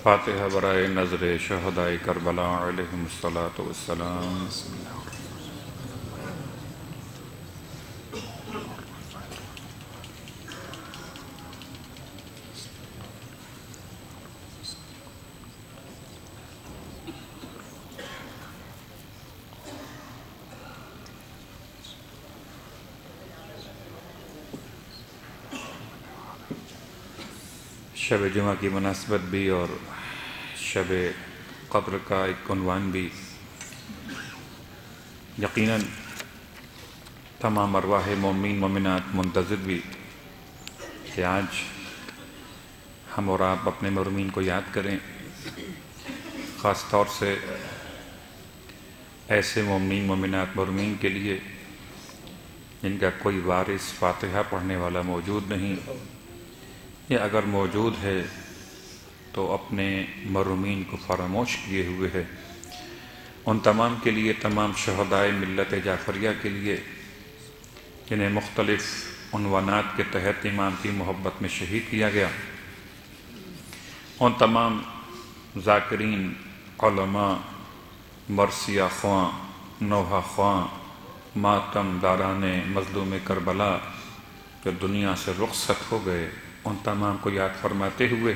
فاتحہ برائے نظر شہدائے کربلا علیہم الصلاۃ والسلام۔ شب جمعہ کی مناسبت بھی اور شب قدر کا ایک عنوان بھی یقیناً تمام ارواح مومنین مومنات منتظر بھی کہ آج ہم اور آپ اپنے مرحومین کو یاد کریں، خاص طور سے ایسے مومنین مومنات مرحومین کے لیے جن کا کوئی وارث فاتحہ پڑھنے والا موجود نہیں، یا اگر موجود ہے تو اپنے مرحومین کو فراموش کیے ہوئے ہے۔ ان تمام کے لیے، تمام شہدائے ملت جعفریہ کے لیے جنہیں مختلف عنوانات کے تحت امام کی محبت میں شہید کیا گیا، ان تمام ذاکرین، علماء، مرثیہ خواں، نوحہ خواں، ماتم داران مظلوم کربلا جو دنیا سے رخصت ہو گئے، ان تمام کو یاد فرماتے ہوئے،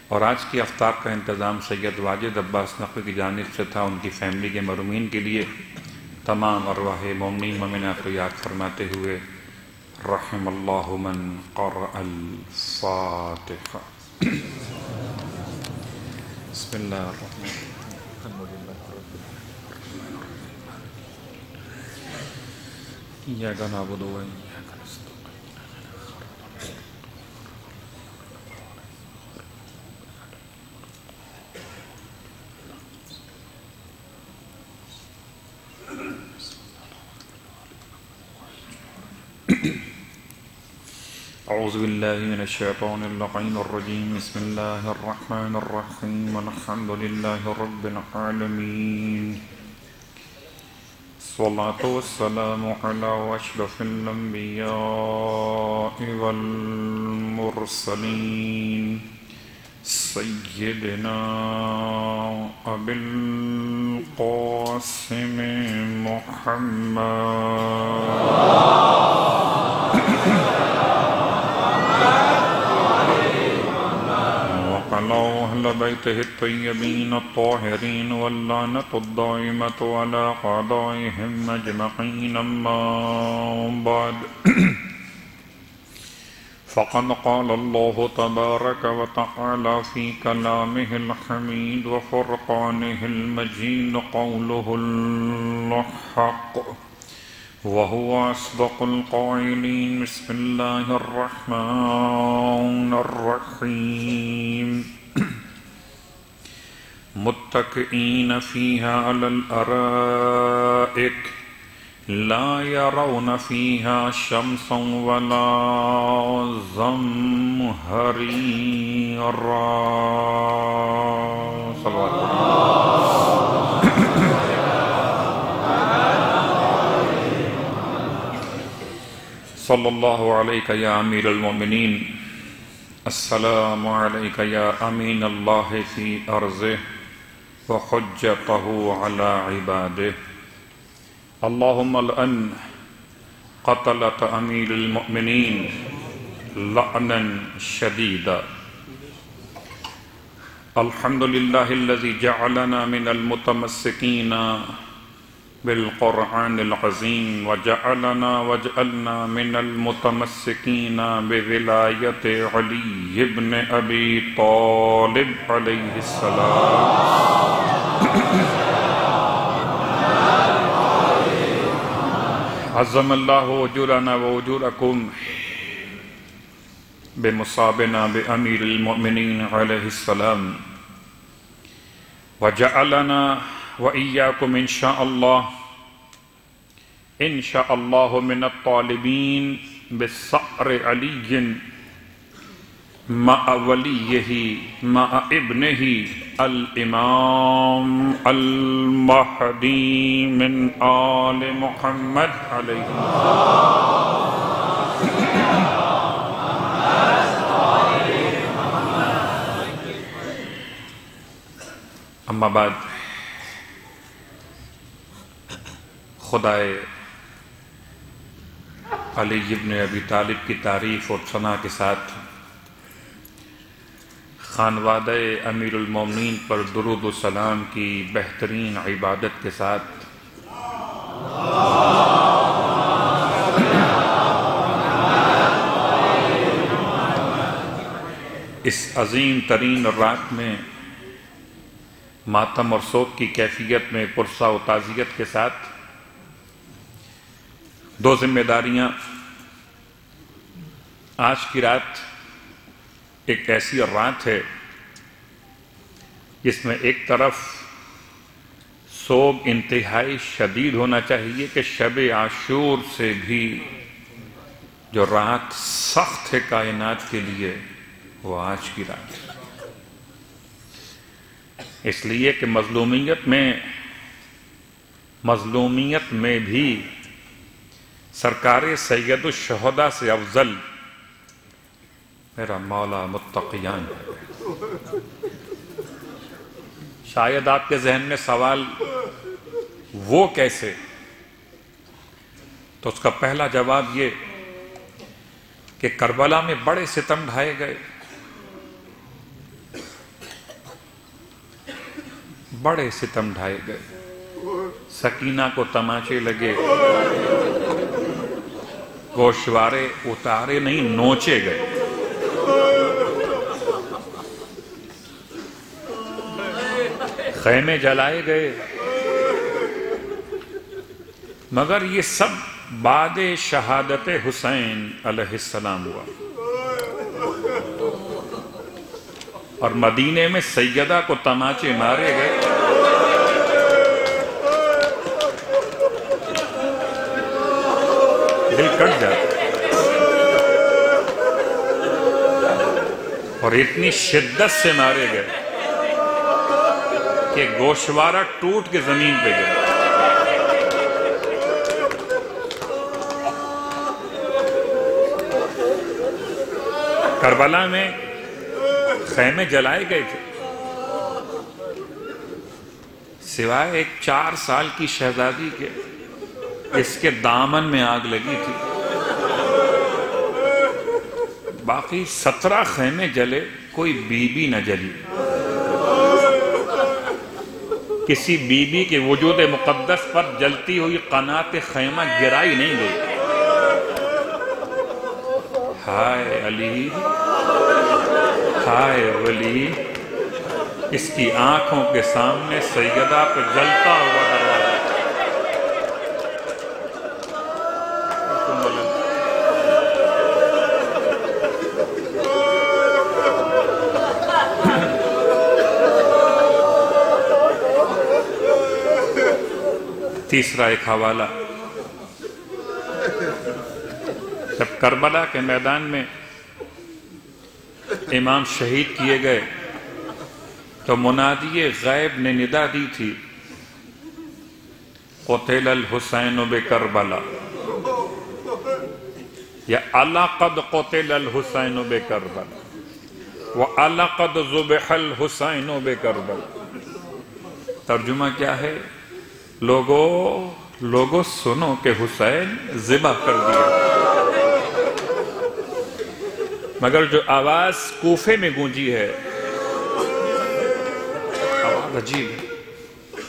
اور آج کی افطار کا انتظام سید واجد عباس نقوی کی جانب سے تھا، ان کی فیملی کے مرحومین کے لیے تمام ارواح مومنین مومنات کو یاد فرماتے ہوئے رحم اللہ من قرأ الفاتحہ۔ بسم اللہ الرحمن الرحیم۔ ایاک نعبد و ایاک نستعین۔ اعوذ باللہ من الشیطان اللعین الرجیم، بسم اللہ الرحمن الرحیم، الحمد للہ رب العالمین، الصلاة والسلام علی اشرف الانبیاء والمرسلین، سیدنا ابی القاسم وعلى أهل بيته الطيبين الطاهرين واللعنة الدائمة على أعدائهم أجمعين، أما بعد، فقد قال الله تبارك وتعالى في كلامه الحميد وفرقانه المجيد قوله الحق وهو أصدق القائلين، بسم الله الرحمن الرحيم، متكئين فيها على الأرائك لا يرون فيها شمسا ولا زمهريرا۔ صلوات صلی اللہ علیہ یا امیر المومنین، السلام علیک یا امین اللہ فی ارضہ وحجتہ علی عبادہ، اللہم الان قتلت امیر المؤمنین لعنا شدیدا۔ الحمدللہ الذی جعلنا من المتمسکین بالقرآن العظیم وجعلنا من المتمسکین بولایت علی بن ابی طالب علیہ السلام، عظم اللہ اجورنا واجورکم بمصابنا بامیر المؤمنین علیہ السلام، وجعلنا وإياكم إن شاء الله من الطالبين بالثأر علي مع وليه مع ابنه الإمام المهدي من آل محمد عليه اما بعد خدائے علی ابن ابی طالب کی تعریف اور ثنا کے ساتھ خانوادہ امیر المومنین پر درود و سلام کی بہترین عبادت کے ساتھ اس عظیم ترین رات میں ماتم اور سوگ کی کیفیت میں پرسہ و تعزیت کے ساتھ دو ذمہ داریاں. آج کی رات ایک ایسی رات ہے جس میں ایک طرف سوگ انتہائی شدید ہونا چاہیے کہ شب عاشور سے بھی جو رات سخت ہے کائنات کے لیے وہ آج کی رات ہے. اس لیے کہ مظلومیت میں بھی سرکار سید الشہداء سے افضل میرا مولا متقیان ہے. شاید آپ کے ذہن میں سوال وہ کیسے؟ تو اس کا پہلا جواب یہ کہ کربلا میں بڑے ستم ڈھائے گئے، بڑے ستم ڈھائے گئے. سکینہ کو تماچے لگے، گوشوارے اتارے نہیں نوچے گئے. خیمے جلائے گئے، مگر یہ سب بعد شہادت حسین علیہ السلام ہوا. اور مدینے میں سیدہ کو تماچے مارے گئے. دل کٹ جاتا اور اتنی شدت سے مارے گئے کہ گوشوارہ ٹوٹ کے زمین پہ گیا. کربلا میں خیمے جلائے گئے تھے، سوائے ایک 4 سال کی شہزادی کے اس کے دامن میں آگ لگی تھی. باقی 17 خیمے جلے، کوئی بی بی نہ جلی. کسی بی بی کے وجود مقدس پر جلتی ہوئی قنات خیمہ گرائی نہیں گئی. ہائے علی، ہائے ولی، اس کی آنکھوں کے سامنے سیدہ پہ جلتا ہوا دروازہ. تیسرا ایک حوالہ، جب کربلا کے میدان میں امام شہید کیے گئے تو منادی غیب نے ندا دی تھی، قتل الحسین بکربلا، یا اَلَقَدْ قتل الحسین بکربلا وَأَلَقَدْ ذُبِحَ الحسین بکربلا. ترجمہ کیا ہے؟ لوگو سنو کہ حسین ذبح کر دیا. مگر جو آواز کوفے میں گونجی ہے، آواز عجیب ہے.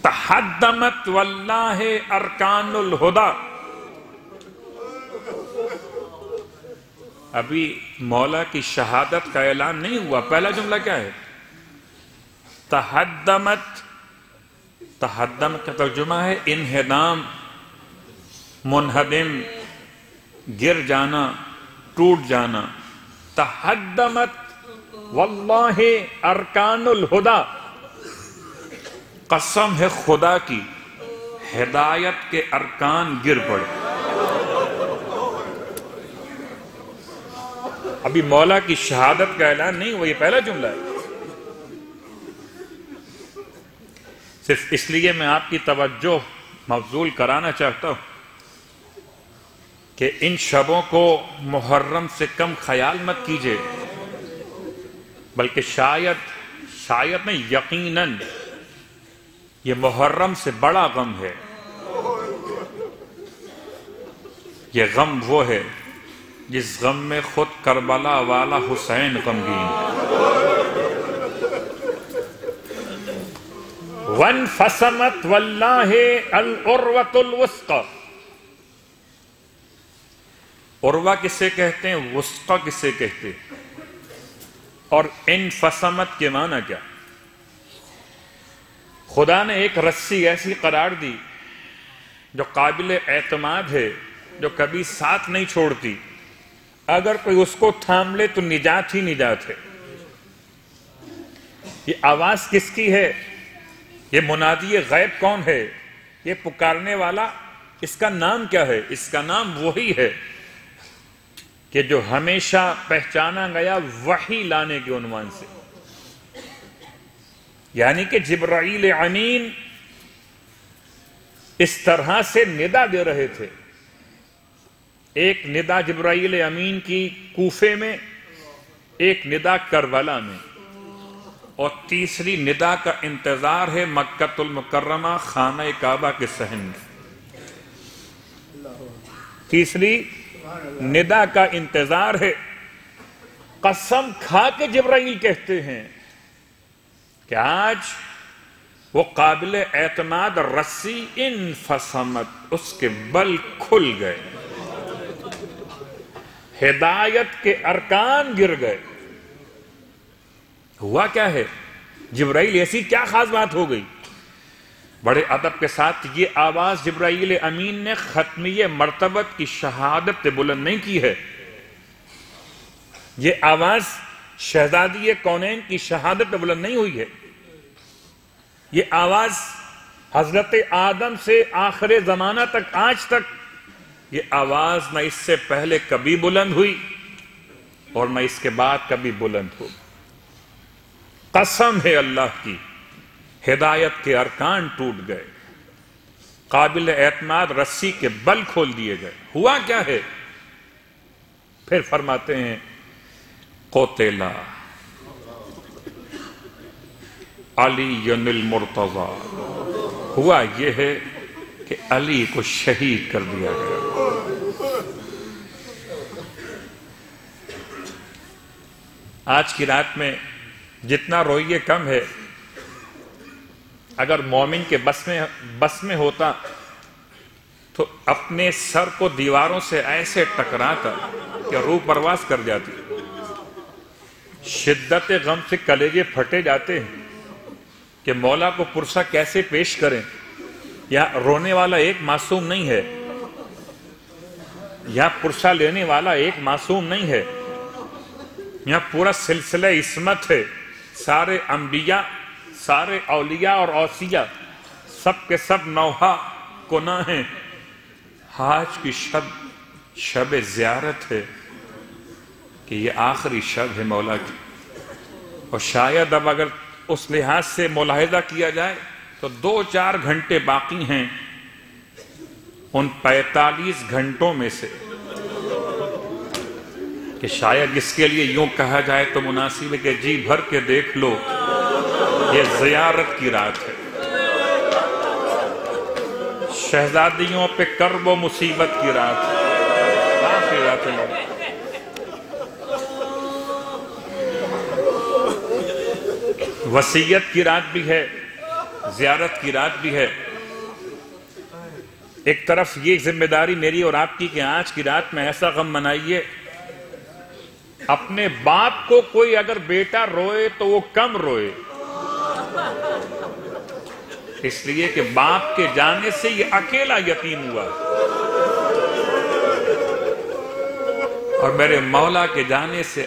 تحدمت واللہ ارکان الہدا. ابھی مولا کی شہادت کا اعلان نہیں ہوا. پہلا جملہ کیا ہے؟ تحدمت. تحدم کا ترجمہ ہے انہدام، منہدم، گر جانا، ٹوٹ جانا. تحدمت واللہ ارکان الہدا. قسم ہے خدا کی، ہدایت کے ارکان گر پڑے. ابھی مولا کی شہادت کا اعلان نہیں ہوا، یہ پہلا جملہ ہے. صرف اس لیے میں آپ کی توجہ مبذول کرانا چاہتا ہوں کہ ان شبوں کو محرم سے کم خیال مت کیجئے، بلکہ شاید نہیں، یقیناً یہ محرم سے بڑا غم ہے. یہ غم وہ ہے جس غم میں خود کربلا والا حسین غمگین ہے. وانفصمت واللہ العروۃ الوثقی. عروہ کسے کہتے ہیں؟ وثقی کسے کہتے ہیں؟ اور انفصمت کے معنی کیا؟ خدا نے ایک رسی ایسی قرار دی جو قابل اعتماد ہے، جو کبھی ساتھ نہیں چھوڑتی. اگر کوئی اس کو تھام لے تو نجات ہی نجات ہے. یہ آواز کس کی ہے؟ یہ منادی غیب کون ہے؟ یہ پکارنے والا، اس کا نام کیا ہے؟ اس کا نام وہی ہے کہ جو ہمیشہ پہچانا گیا وحی لانے کے عنوان سے. یعنی کہ جبرائیل امین اس طرح سے ندا دے رہے تھے. ایک ندا جبرائیل امین کی کوفے میں، ایک ندا کربلا میں، اور تیسری ندا کا انتظار ہے مکہ المکرمہ خانہ کعبہ کے صحن میں. تیسری ندا کا انتظار ہے. قسم کھا کے جبرائیل کہتے ہیں کہ آج وہ قابل اعتماد رسی انفصمت، اس کے بل کھل گئے، ہدایت کے ارکان گر گئے. ہوا کیا ہے؟ جبرائیل ایسی کیا خاص بات ہو گئی؟ بڑے ادب کے ساتھ یہ آواز جبرائیل امین نے ختمی مرتبت کی شہادت بلند نہیں کی ہے. یہ آواز شہزادی کونین کی شہادت بلند نہیں ہوئی ہے. یہ آواز حضرت آدم سے آخر زمانہ تک، آج تک یہ آواز نہ اس سے پہلے کبھی بلند ہوئی اور نہ اس کے بعد کبھی بلند ہو. قسم ہے اللہ کی، ہدایت کے ارکان ٹوٹ گئے، قابل اعتماد رسی کے بل کھول دیے گئے. ہوا کیا ہے؟ پھر فرماتے ہیں قتلا علی المرتضی. ہوا یہ ہے کہ علی کو شہید کر دیا گیا. آج کی رات میں جتنا روئیے کم ہے. اگر مومن کے بس میں ہوتا تو اپنے سر کو دیواروں سے ایسے ٹکراتا کہ روح پرواز کر جاتی. شدت غم سے کلیجے پھٹے جاتے ہیں کہ مولا کو پرسہ کیسے پیش کریں. یا رونے والا ایک معصوم نہیں ہے، یا پرسہ لینے والا ایک معصوم نہیں ہے. یہاں پورا سلسلہ عصمت ہے. سارے انبیاء، سارے اولیاء اور اوصیاء سب کے سب نوحہ گناہ ہیں. آج کی شب زیارت ہے کہ یہ آخری شب ہے مولا کی. اور شاید اب اگر اس لحاظ سے ملاحظہ کیا جائے تو 2-4 گھنٹے باقی ہیں ان 45 گھنٹوں میں سے کہ شاید اس کے لیے یوں کہا جائے تو مناسب ہے کہ جی بھر کے دیکھ لو، یہ زیارت کی رات ہے. شہزادیوں پہ کرب و مصیبت کی رات ہے، آخری رات ہے. وصیت کی رات بھی ہے، زیارت کی رات بھی ہے. ایک طرف یہ ذمہ داری میری اور آپ کی کہ آج کی رات میں ایسا غم منائیے. اپنے باپ کو کوئی اگر بیٹا روئے تو وہ کم روئے، اس لیے کہ باپ کے جانے سے یہ اکیلا یتیم ہوا، اور میرے مولا کے جانے سے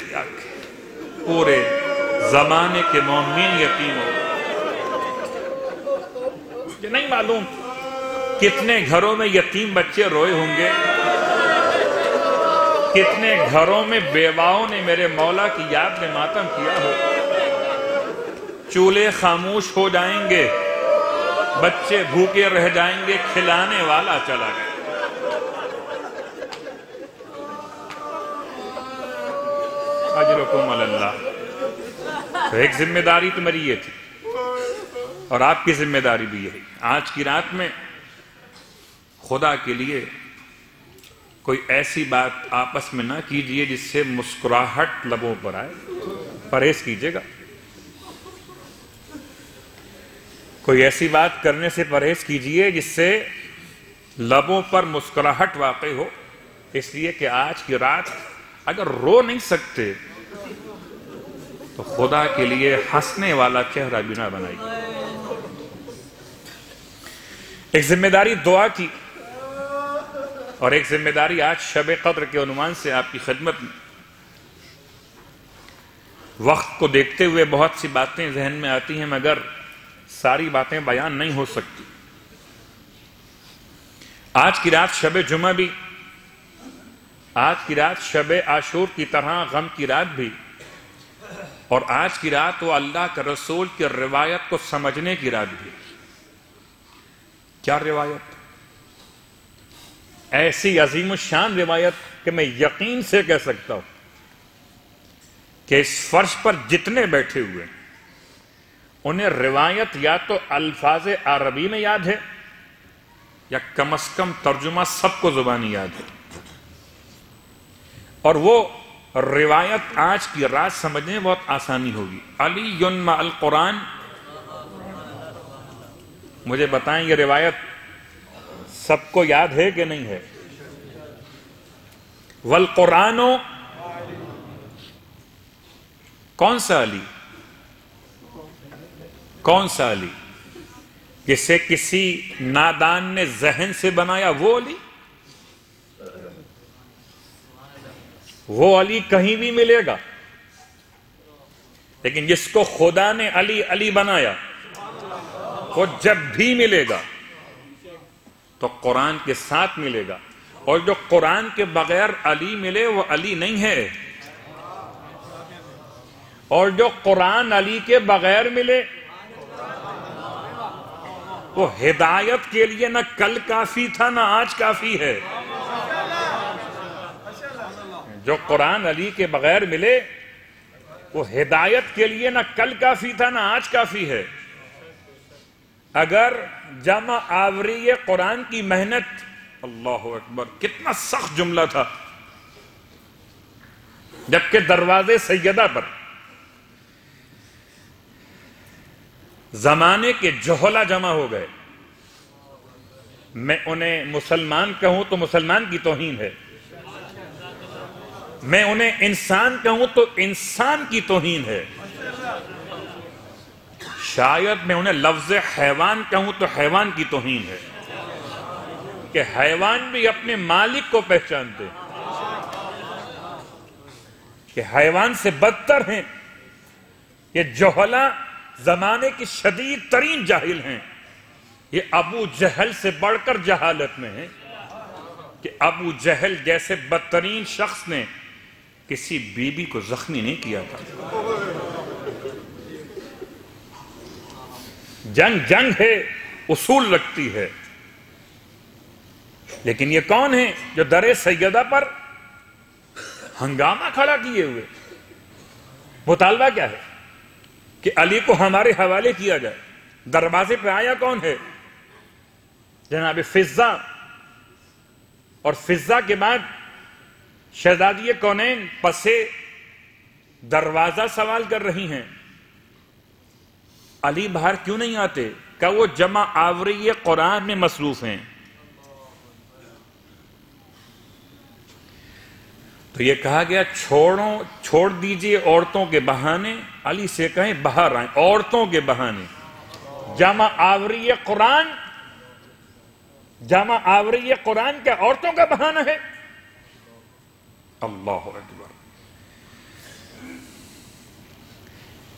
پورے زمانے کے مومنین یتیم ہو. یہ نہیں معلوم کتنے گھروں میں یتیم بچے روئے ہوں گے، کتنے گھروں میں بیواؤں نے میرے مولا کی یاد میں ماتم کیا ہو. چولہے خاموش ہو جائیں گے، بچے بھوکے رہ جائیں گے، کھلانے والا چلا گیا. اجرکم علی اللہ. تو ایک ذمہ داری تو میری یہ تھی، اور آپ کی ذمہ داری بھی یہی، آج کی رات میں خدا کے لیے کوئی ایسی بات آپس میں نہ کیجئے جس سے مسکراہٹ لبوں پر آئے، پرہیز کیجئے گا۔ کوئی ایسی بات کرنے سے پرہیز کیجئے جس سے لبوں پر مسکراہٹ واقع ہو، اس لیے کہ آج کی رات اگر رو نہیں سکتے تو خدا کے لیے ہنسنے والا چہرہ بھی نہ بنائیے۔ ایک ذمہ داری دعا کی، اور ایک ذمہ داری آج شب قدر کے عنوان سے آپ کی خدمت میں۔ وقت کو دیکھتے ہوئے بہت سی باتیں ذہن میں آتی ہیں، مگر ساری باتیں بیان نہیں ہو سکتی۔ آج کی رات شب جمعہ بھی، آج کی رات شب عاشور کی طرح غم کی رات بھی، اور آج کی رات وہ اللہ کے رسول کی روایت کو سمجھنے کی رات بھی۔ کیا روایت؟ ایسی عظیم الشان روایت کہ میں یقین سے کہہ سکتا ہوں کہ اس فرش پر جتنے بیٹھے ہوئے انہیں روایت یا تو الفاظ عربی میں یاد ہے یا کم از کم ترجمہ سب کو زبانی یاد ہے، اور وہ روایت آج کی رات سمجھنے میں بہت آسانی ہوگی۔ علی مع القرآن، مجھے بتائیں یہ روایت سب کو یاد ہے کہ نہیں ہے؟ والقرآن، کون سا علی؟ کون سا علی؟ جسے کسی نادان نے ذہن سے بنایا وہ علی؟ وہ علی کہیں بھی ملے گا، لیکن جس کو خدا نے علی علی بنایا وہ جب بھی ملے گا تو قرآن کے ساتھ ملے گا، اور جو قرآن کے بغیر علی ملے وہ علی نہیں ہے، اور جو قرآن علی کے بغیر ملے وہ ہدایت کے لیے نہ کل کافی تھا نہ آج کافی ہے۔ جو قرآن علی کے بغیر ملے وہ ہدایت کے لیے نہ کل کافی تھا نہ آج کافی ہے۔ اگر جمع آوری قرآن کی محنت، اللہ اکبر کتنا سخت جملہ تھا، جبکہ دروازے سیدہ پر زمانے کے جوہلا جمع ہو گئے، میں انہیں مسلمان کہوں تو مسلمان کی توہین ہے، میں انہیں انسان کہوں تو انسان کی توہین ہے، شاید میں انہیں لفظ حیوان کہوں تو حیوان کی توہین ہے، کہ حیوان بھی اپنے مالک کو پہچانتے ہیں، کہ حیوان سے بدتر ہیں، یہ جوہلا زمانے کی شدید ترین جاہل ہیں، یہ ابو جہل سے بڑھ کر جہالت میں ہیں، کہ ابو جہل جیسے بدترین شخص نے کسی بیوی کو زخمی نہیں کیا تھا۔ جنگ جنگ ہے، اصول رکھتی ہے، لیکن یہ کون ہیں جو در سیدہ پر ہنگامہ کھڑا کیے ہوئے؟ مطالبہ کیا ہے کہ علی کو ہمارے حوالے کیا جائے۔ دروازے پہ آیا کون ہے؟ جناب فضہ، اور فضہ کے بعد شہزادی کونین پسے دروازہ سوال کر رہی ہیں، علی باہر کیوں نہیں آتے؟ کہ وہ جمع آوری قرآن میں مصروف ہیں۔ تو یہ کہا گیا چھوڑ دیجئے عورتوں کے بہانے، علی سے کہیں باہر آئیں، عورتوں کے بہانے۔ جمع آوری قرآن، جمع آوری قرآن کیا عورتوں کا بہانہ ہے؟ اللہ اکبر۔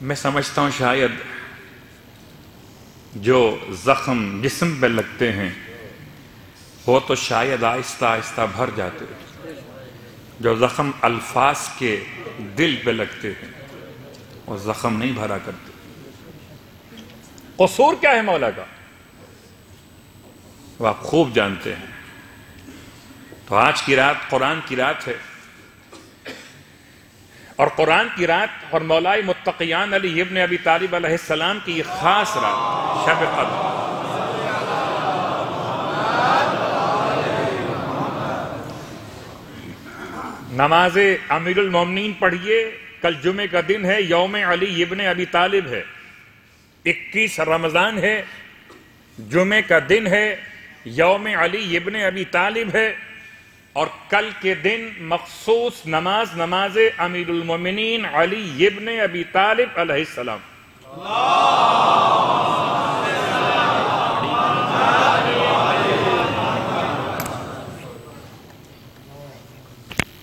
میں سمجھتا ہوں شاید جو زخم جسم پہ لگتے ہیں وہ تو شاید آہستہ آہستہ بھر جاتے ہیں، جو زخم الفاظ کے دل پہ لگتے ہیں وہ زخم نہیں بھرا کرتے۔ قصور کیا ہے مولا کا وہ آپ خوب جانتے ہیں۔ تو آج کی رات قرآن کی رات ہے، اور قرآن کی رات اور مولائے متقیان علی ابن ابی طالب علیہ السلام کی یہ خاص رات شب قدر. نماز امیر المومنین پڑھیے. کل جمعے کا دن ہے، یوم علی ابن ابی طالب ہے، 21 رمضان ہے، جمعے کا دن ہے، یوم علی ابن ابی طالب ہے. اور کل کے دن مخصوص نماز امیر المومنین علی ابن ابی طالب علیہ السلام.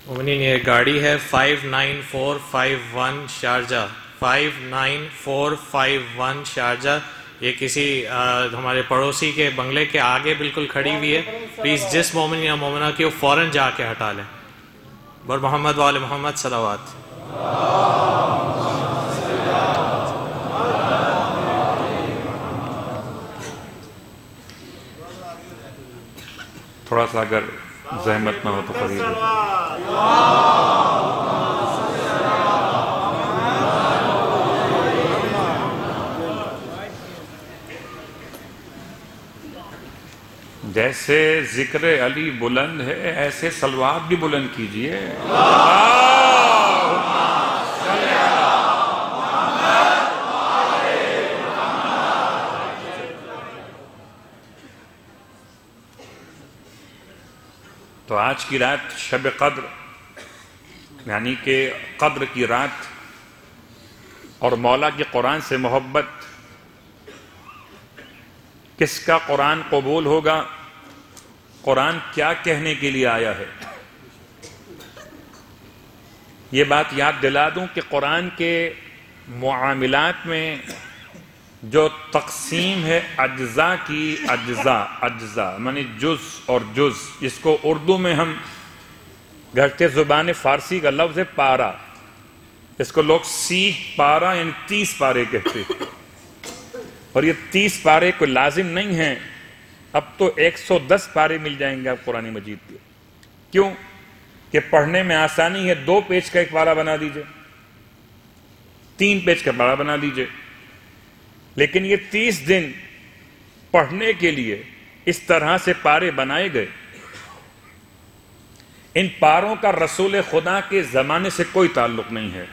مومنین یہ گاڑی ہے 59451 شارجہ، 59451 شارجہ. یہ کسی ہمارے پڑوسی کے بنگلے کے آگے بالکل کھڑی ہوئی ہے. پلیز جس مومن یا مومنہ کی وہ فوراً جا کے ہٹا لیں. بر محمد وآل محمد صلوات. تھوڑا سا اگر زحمت نہ ہو تو قریب ہے. جیسے ذکر علی بلند ہے ایسے صلوات بھی بلند کیجئے. تو آج کی رات شب قدر یعنی کہ قدر کی رات اور مولا کی قرآن سے محبت. کس کا قرآن قبول ہوگا؟ قرآن کیا کہنے کے لیے آیا ہے؟ یہ بات یاد دلا دوں کہ قرآن کے معاملات میں جو تقسیم ہے اجزاء کی، اجزاء یعنی جز اور جز، اس کو اردو میں ہم گھرتے زبان فارسی کا لفظ ہے پارا. اس کو لوگ 30 پارا یعنی 30 پارے کہتے ہیں. اور یہ 30 پارے کو لازم نہیں ہیں. اب تو 110 پارے مل جائیں گے آپ قرآن مجید کے. کیوں کہ پڑھنے میں آسانی ہے. 2 پیج کا ایک پارا بنا دیجئے، 3 پیج کا پارا بنا دیجئے. لیکن یہ 30 دن پڑھنے کے لیے اس طرح سے پارے بنائے گئے. ان پاروں کا رسول خدا کے زمانے سے کوئی تعلق نہیں ہے.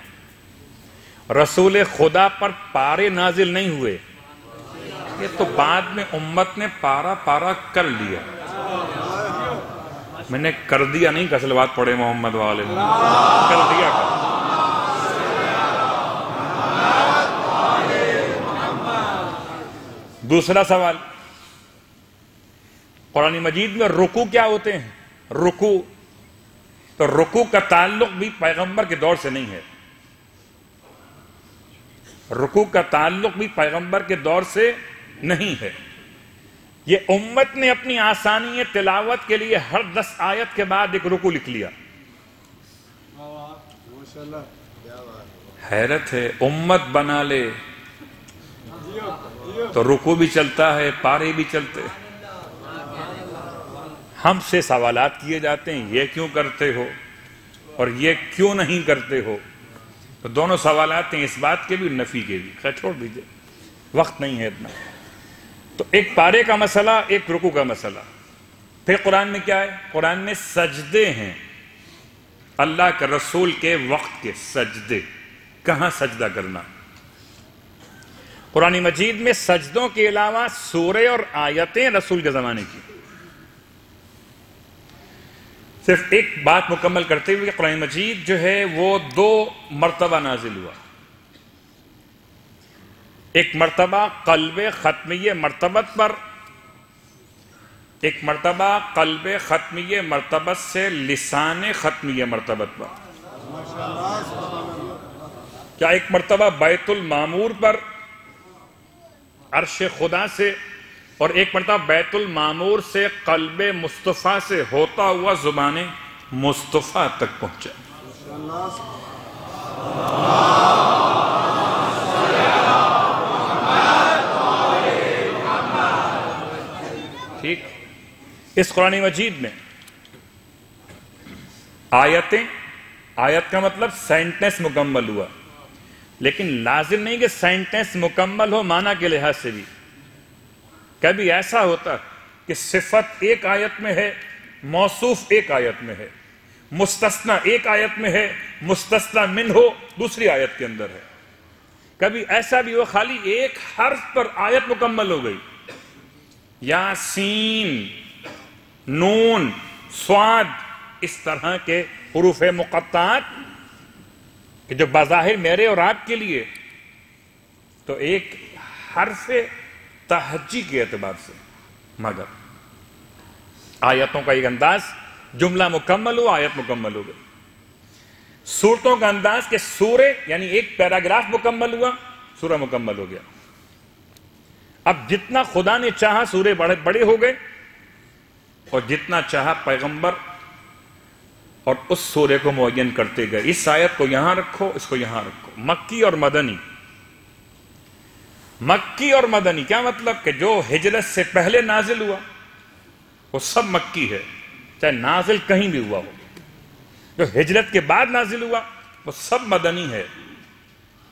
رسول خدا پر پارے نازل نہیں ہوئے. یہ تو بعد میں امت نے پارا کر لیا. میں نے کر دیا نہیں، صلوات پڑھے محمد والے کر دیا. دوسرا سوال، قرآن مجید میں رکوع کیا ہوتے ہیں؟ رکوع تو رکوع کا تعلق بھی پیغمبر کے دور سے نہیں ہے. رکوع کا تعلق بھی پیغمبر کے دور سے نہیں ہے. یہ امت نے اپنی آسانی تلاوت کے لیے ہر 10 آیت کے بعد ایک رکوع لکھ لیا. حیرت ہے، امت بنا لے تو رکوع بھی چلتا ہے، پارے بھی چلتے. ہم سے سوالات کیے جاتے ہیں، یہ کیوں کرتے ہو اور یہ کیوں نہیں کرتے ہو. تو دونوں سوالات ہیں، اس بات کے بھی نفی کے بھی. خیر چھوڑ دیجئے، وقت نہیں ہے اتنا. تو ایک پارے کا مسئلہ، ایک رکوع کا مسئلہ. پھر قرآن میں کیا ہے؟ قرآن میں سجدے ہیں. اللہ کے رسول کے وقت کے سجدے. کہاں سجدہ کرنا؟ قرآن مجید میں سجدوں کے علاوہ سورے اور آیتیں رسول کے زمانے کی. صرف ایک بات مکمل کرتے ہوئے، قرآن مجید جو ہے وہ 2 مرتبہ نازل ہوا. ایک مرتبہ قلب ختمیہ مرتبت پر، ایک مرتبہ قلب ختمیہ مرتبت سے لسان ختمیہ مرتبت پر. کیا ایک مرتبہ بیت المعمور پر عرش خدا سے، اور ایک مرتبہ بیت المعمور سے قلب مصطفیٰ سے ہوتا ہوا زبان مصطفیٰ تک پہنچا. ٹھیک. اس قرآن مجید میں آیتیں آیت کا مطلب سینٹنس مکمل ہوا، لیکن لازم نہیں کہ سینٹنس مکمل ہو معنی کے لحاظ سے بھی۔ کبھی ایسا ہوتا کہ صفت ایک آیت میں ہے، موصوف ایک آیت میں ہے، مستثنی ایک آیت میں ہے، مستثنی من ہو دوسری آیت کے اندر ہے۔ کبھی ایسا بھی ہو خالی ایک حرف پر آیت مکمل ہو گئی، یاسین، نون، صاد، اس طرح کے حروف مقطعات کہ جو بظاہر میرے اور آپ کے لیے تو ایک حرف تہجی کے اعتبار سے، مگر آیتوں کا ایک انداز، جملہ مکمل ہوا، آیت مکمل ہو گئی۔ سورتوں کا انداز کہ سورے یعنی ایک پیراگراف مکمل ہوا، سورہ مکمل ہو گیا۔ اب جتنا خدا نے چاہا سورے بڑے ہو گئے، اور جتنا چاہا پیغمبر اور اس سورے کو معین کرتے گئے، اس آیت کو یہاں رکھو، اس کو یہاں رکھو۔ مکی اور مدنی، مکی اور مدنی کیا مطلب کہ جو ہجرت سے پہلے نازل ہوا وہ سب مکی ہے، چاہے نازل کہیں بھی ہوا ہو۔ جو ہجرت کے بعد نازل ہوا وہ سب مدنی ہے،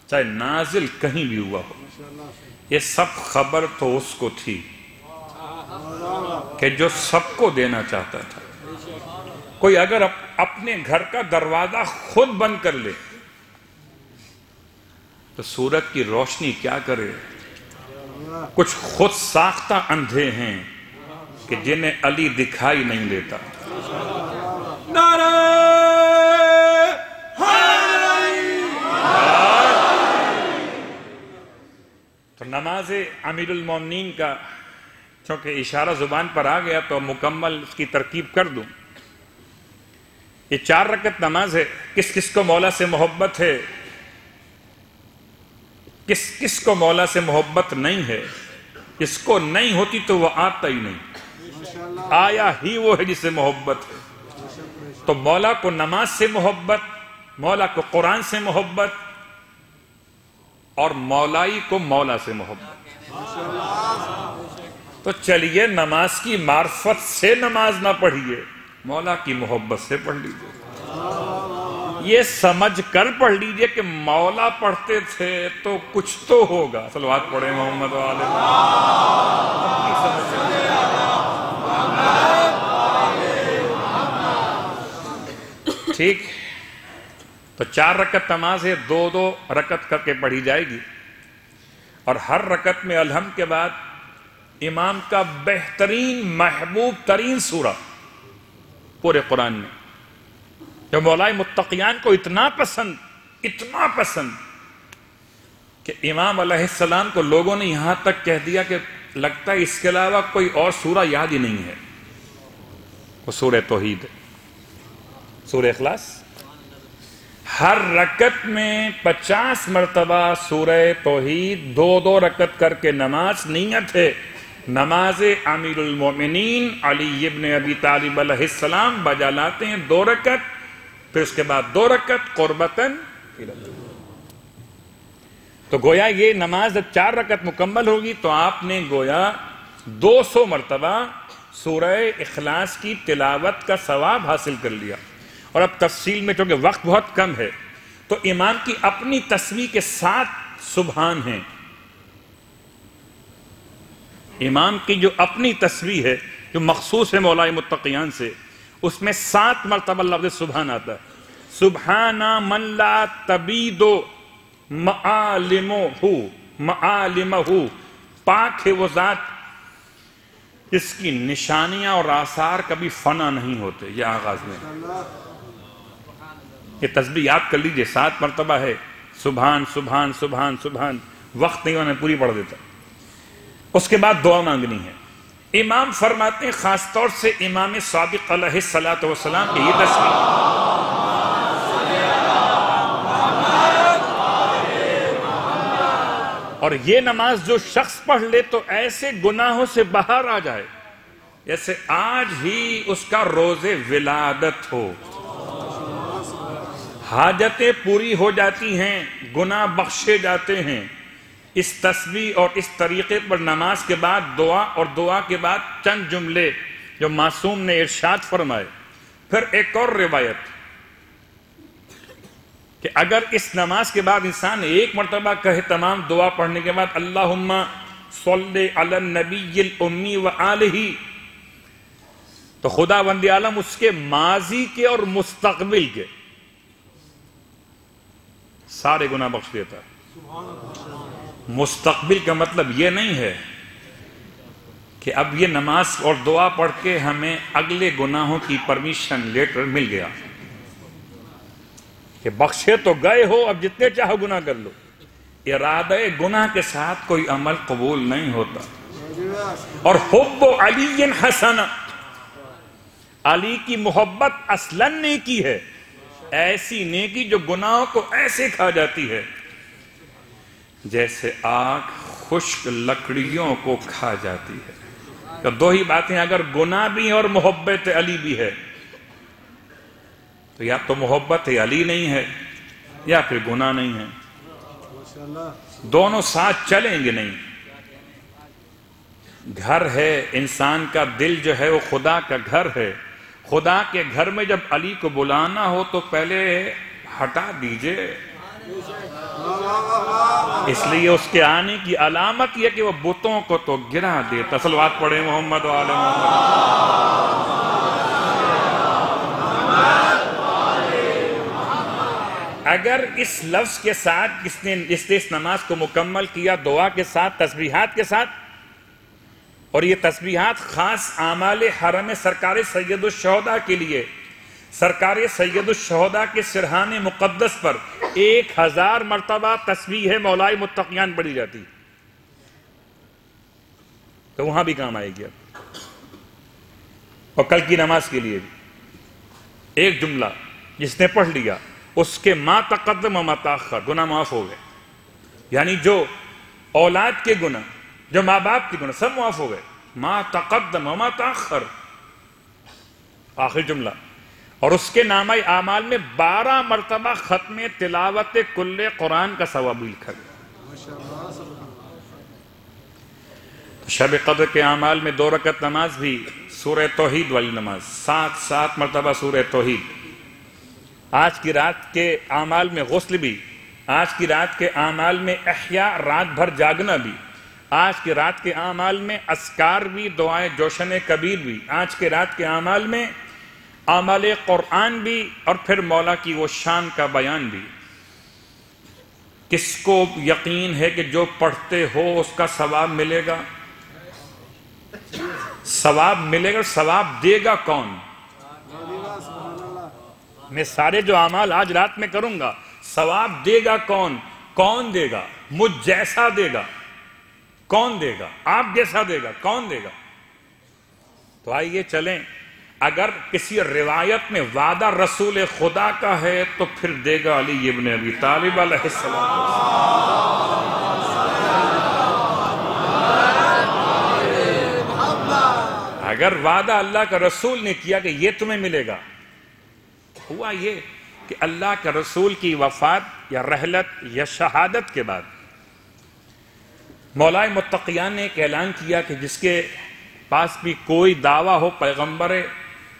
چاہے نازل کہیں بھی ہوا ہو۔ یہ سب خبر تو اس کو تھی کہ جو سب کو دینا چاہتا تھا۔ کوئی اگر اپنے گھر کا دروازہ خود بند کر لے تو سورج کی روشنی کیا کرے؟ کچھ خود ساختہ اندھے ہیں کہ جنہیں علی دکھائی نہیں دیتا۔ تو نماز امیر المومنین کا چونکہ اشارہ زبان پر آ گیا تو مکمل اس کی ترکیب کر دوں۔ یہ 4 رکعت نماز ہے۔ کس کس کو مولا سے محبت ہے، کس کس کو مولا سے محبت نہیں ہے؟ جس کو نہیں ہوتی تو وہ آتا ہی نہیں، آیا ہی وہ ہے جسے محبت ہے۔ تو مولا کو نماز سے محبت، مولا کو قرآن سے محبت، اور مولائی کو مولا سے محبت۔ تو چلیے نماز کی معرفت سے نماز نہ پڑھیے، مولا کی محبت سے پڑھ لیجیے۔ یہ سمجھ کر پڑھ لیجیے کہ مولا پڑھتے تھے تو کچھ تو ہوگا۔ صلوات پڑھیں محمد والے۔ ٹھیک، تو 4 رکعت نماز ہے، 2 رکعت کر کے پڑھی جائے گی، اور ہر رکعت میں الحمد کے بعد امام کا بہترین محبوب ترین سورہ پورے قرآن میں، جو مولائے متقیان کو اتنا پسند کہ امام علیہ السلام کو لوگوں نے یہاں تک کہہ دیا کہ لگتا ہے اس کے علاوہ کوئی اور سورہ یاد ہی نہیں ہے، وہ سورہ توحید ہے، سورہ اخلاص۔ ہر رکعت میں 50 مرتبہ سورہ توحید، 2 رکعت کر کے نماز، نیت ہے نماز امیر المومنین علی ابن ابی طالب علیہ السلام بجا لاتے ہیں 2 رکعت، پھر اس کے بعد 2 رکعت قربتاً۔ تو گویا یہ نماز جب 4 رکعت مکمل ہوگی تو آپ نے گویا 200 مرتبہ سورہ اخلاص کی تلاوت کا ثواب حاصل کر لیا۔ اور اب تفصیل میں چونکہ وقت بہت کم ہے تو امام کی اپنی تسبیح کے 7 سبحان ہیں۔ امام کی جو اپنی تسبیح ہے جو مخصوص ہے مولائے متقیان سے، اس میں 7 مرتبہ لفظ سبحان آتا ہے۔ سبحان من لا تبید معالمہ، پاک ہے وہ ذات جس کی نشانیاں اور آثار کبھی فنا نہیں ہوتے۔ یہ آغاز میں یہ تسبیح یاد کر لیجئے، 7 مرتبہ ہے، سبحان سبحان سبحان سبحان۔ وقت نہیں ہونے پوری پڑھ دیتا۔ اس کے بعد دعا مانگنی ہے۔ امام فرماتے ہیں خاص طور سے امام صادق علیہ السلام کی یہ تسبیح، اور یہ نماز جو شخص پڑھ لے تو ایسے گناہوں سے باہر آ جائے جیسے آج ہی اس کا روز ولادت ہو۔ حاجتیں پوری ہو جاتی ہیں، گناہ بخشے جاتے ہیں۔ اس تسبیح اور اس طریقے پر نماز کے بعد دعا، اور دعا کے بعد چند جملے جو معصوم نے ارشاد فرمائے۔ پھر ایک اور روایت کہ اگر اس نماز کے بعد انسان ایک مرتبہ کہے تمام دعا پڑھنے کے بعد اللہم صلی علی النبی الامی وآلہ، تو خدا بند عالم اس کے ماضی کے اور مستقبل کے سارے گناہ بخش دیتا ہے۔ مستقبل کا مطلب یہ نہیں ہے کہ اب یہ نماز اور دعا پڑھ کے ہمیں اگلے گناہوں کی پرمیشن لیٹر مل گیا کہ بخشے تو گئے ہو، اب جتنے چاہو گناہ کر لو۔ ارادہ گناہ کے ساتھ کوئی عمل قبول نہیں ہوتا۔ اور حب علی حسن، علی کی محبت اصلاً نیکی ہے، ایسی نیکی جو گناہوں کو ایسے کھا جاتی ہے جیسے آگ خشک لکڑیوں کو کھا جاتی ہے۔ کہ دو ہی باتیں، اگر گناہ بھی اور محبت علی بھی ہے تو یا تو محبت علی نہیں ہے یا پھر گناہ نہیں ہے، دونوں ساتھ چلیں گے نہیں۔ گھر ہے انسان کا، دل جو ہے وہ خدا کا گھر ہے، خدا کے گھر میں جب علی کو بلانا ہو تو پہلے ہٹا دیجئے۔ اس لیے اس کے آنے کی علامت یہ کہ وہ بتوں کو تو گرا دیتا۔ صلوات پڑھیں محمد و آل محمد۔ اگر اس لفظ کے ساتھ جس نے اس نماز کو مکمل کیا دعا کے ساتھ، تسبیحات کے ساتھ، اور یہ تسبیحات خاص اعمال حرم سرکار سید الشہداء کے لیے، سرکار سید الشہداء کے سرحان مقدس پر 1000 مرتبہ تسبیح مولا متقیان پڑھی جاتی، تو وہاں بھی کام آئے گی۔ اور کل کی نماز کے لیے بھی ایک جملہ جس نے پڑھ لیا اس کے ما تقدم و ما تاخر گناہ معاف ہو گئے، یعنی جو اولاد کے گناہ، جو ماں باپ کے گناہ سب معاف ہو گئے، ما تقدم و ما تاخر، آخر جملہ۔ اور اس کے نامہ اعمال میں 12 مرتبہ ختم تلاوت کل قرآن کا ثواب لکھا گیا۔ شب قدر کے اعمال میں 2 رکعت نماز بھی سورہ توحید والی نماز، 7 مرتبہ سورہ توحید۔ آج کی رات کے اعمال میں غسل بھی، آج کی رات کے اعمال میں احیاء رات بھر جاگنا بھی، آج کی رات کے اعمال میں اذکار بھی، دعائیں جوشن کبیر بھی، آج کے رات کے اعمال میں اعمال قرآن بھی، اور پھر مولا کی وہ شان کا بیان بھی۔ کس کو یقین ہے کہ جو پڑھتے ہو اس کا ثواب ملے گا؟ ثواب ملے گا، ثواب دے گا کون؟ میں سارے جو اعمال آج رات میں کروں گا، ثواب دے گا کون؟ کون دے گا؟ مجھ جیسا دے گا؟ کون دے گا؟ آپ جیسا دے گا؟ کون دے گا؟ تو آئیے چلیں، اگر کسی روایت میں وعدہ رسول خدا کا ہے تو پھر دے گا علی ابن ابی طالب علیہ السلام۔ اگر وعدہ اللہ کا رسول نے کیا کہ یہ تمہیں ملے گا، ہوا یہ کہ اللہ کے رسول کی وفات یا رحلت یا شہادت کے بعد مولا متقیان نے ایک اعلان کیا کہ جس کے پاس بھی کوئی دعویٰ ہو پیغمبر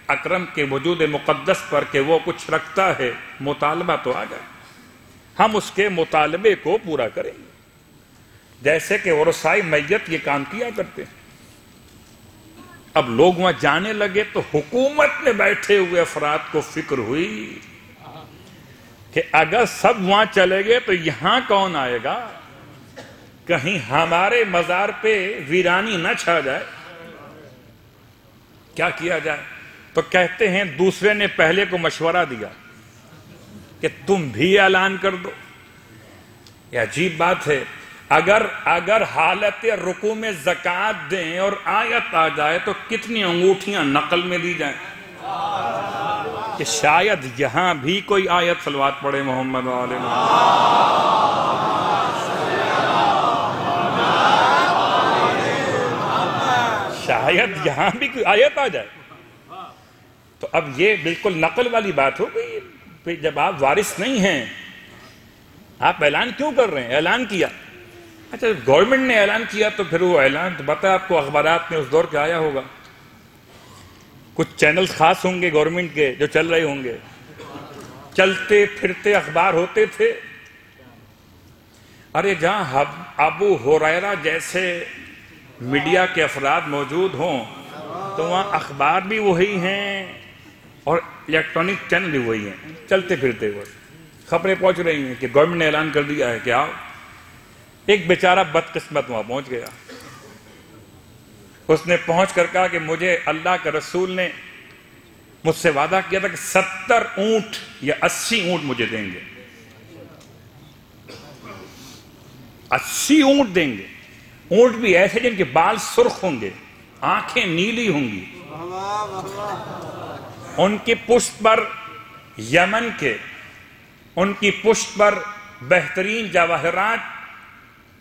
اکرم کے وجود مقدس پر کہ وہ کچھ رکھتا ہے، مطالبہ تو آ جائے، ہم اس کے مطالبے کو پورا کریں گے، جیسے کہ ورثاء میت یہ کام کیا کرتے ہیں۔ اب لوگ وہاں جانے لگے تو حکومت میں بیٹھے ہوئے افراد کو فکر ہوئی کہ اگر سب وہاں چلے گئے تو یہاں کون آئے گا، کہیں ہمارے مزار پہ ویرانی نہ چھا جائے، کیا کیا جائے؟ تو کہتے ہیں دوسرے نے پہلے کو مشورہ دیا کہ تم بھی اعلان کر دو۔ یہ عجیب بات ہے، اگر حالت رکوع میں زکوٰۃ دیں اور آیت آ جائے تو کتنی انگوٹھیاں نقل میں دی جائیں کہ شاید یہاں بھی کوئی آیت صلوات پڑھے محمد و آل محمد۔ شاید یہاں بھی کوئی آیت آ جائے۔ تو اب یہ بالکل نقل والی بات ہو گئی، جب آپ وارث نہیں ہیں آپ اعلان کیوں کر رہے ہیں؟ اعلان کیا، اچھا گورنمنٹ نے اعلان کیا تو پھر وہ اعلان تو پتہ آپ کو اخبارات میں اس دور کے آیا ہوگا، کچھ چینلز خاص ہوں گے گورنمنٹ کے جو چل رہے ہوں گے، چلتے پھرتے اخبار ہوتے تھے. ارے جہاں ابو ہریرہ جیسے میڈیا کے افراد موجود ہوں تو وہاں اخبار بھی وہی ہیں اور الیکٹرانک چینل بھی وہی ہیں. چلتے پھرتے وہ خبریں پہنچ رہی ہیں کہ گورنمنٹ نے اعلان کر دیا ہے کہ آؤ. ایک بیچارہ بدقسمت وہاں پہنچ گیا. اس نے پہنچ کر کہا کہ مجھے اللہ کے رسول نے مجھ سے وعدہ کیا تھا کہ 70 اونٹ یا 80 اونٹ مجھے دیں گے. 80 اونٹ دیں گے. اونٹ بھی ایسے جن کے بال سرخ ہوں گے, آنکھیں نیلی ہوں گی, ان کی پشت پر یمن کے, ان کی پشت پر بہترین جواہرات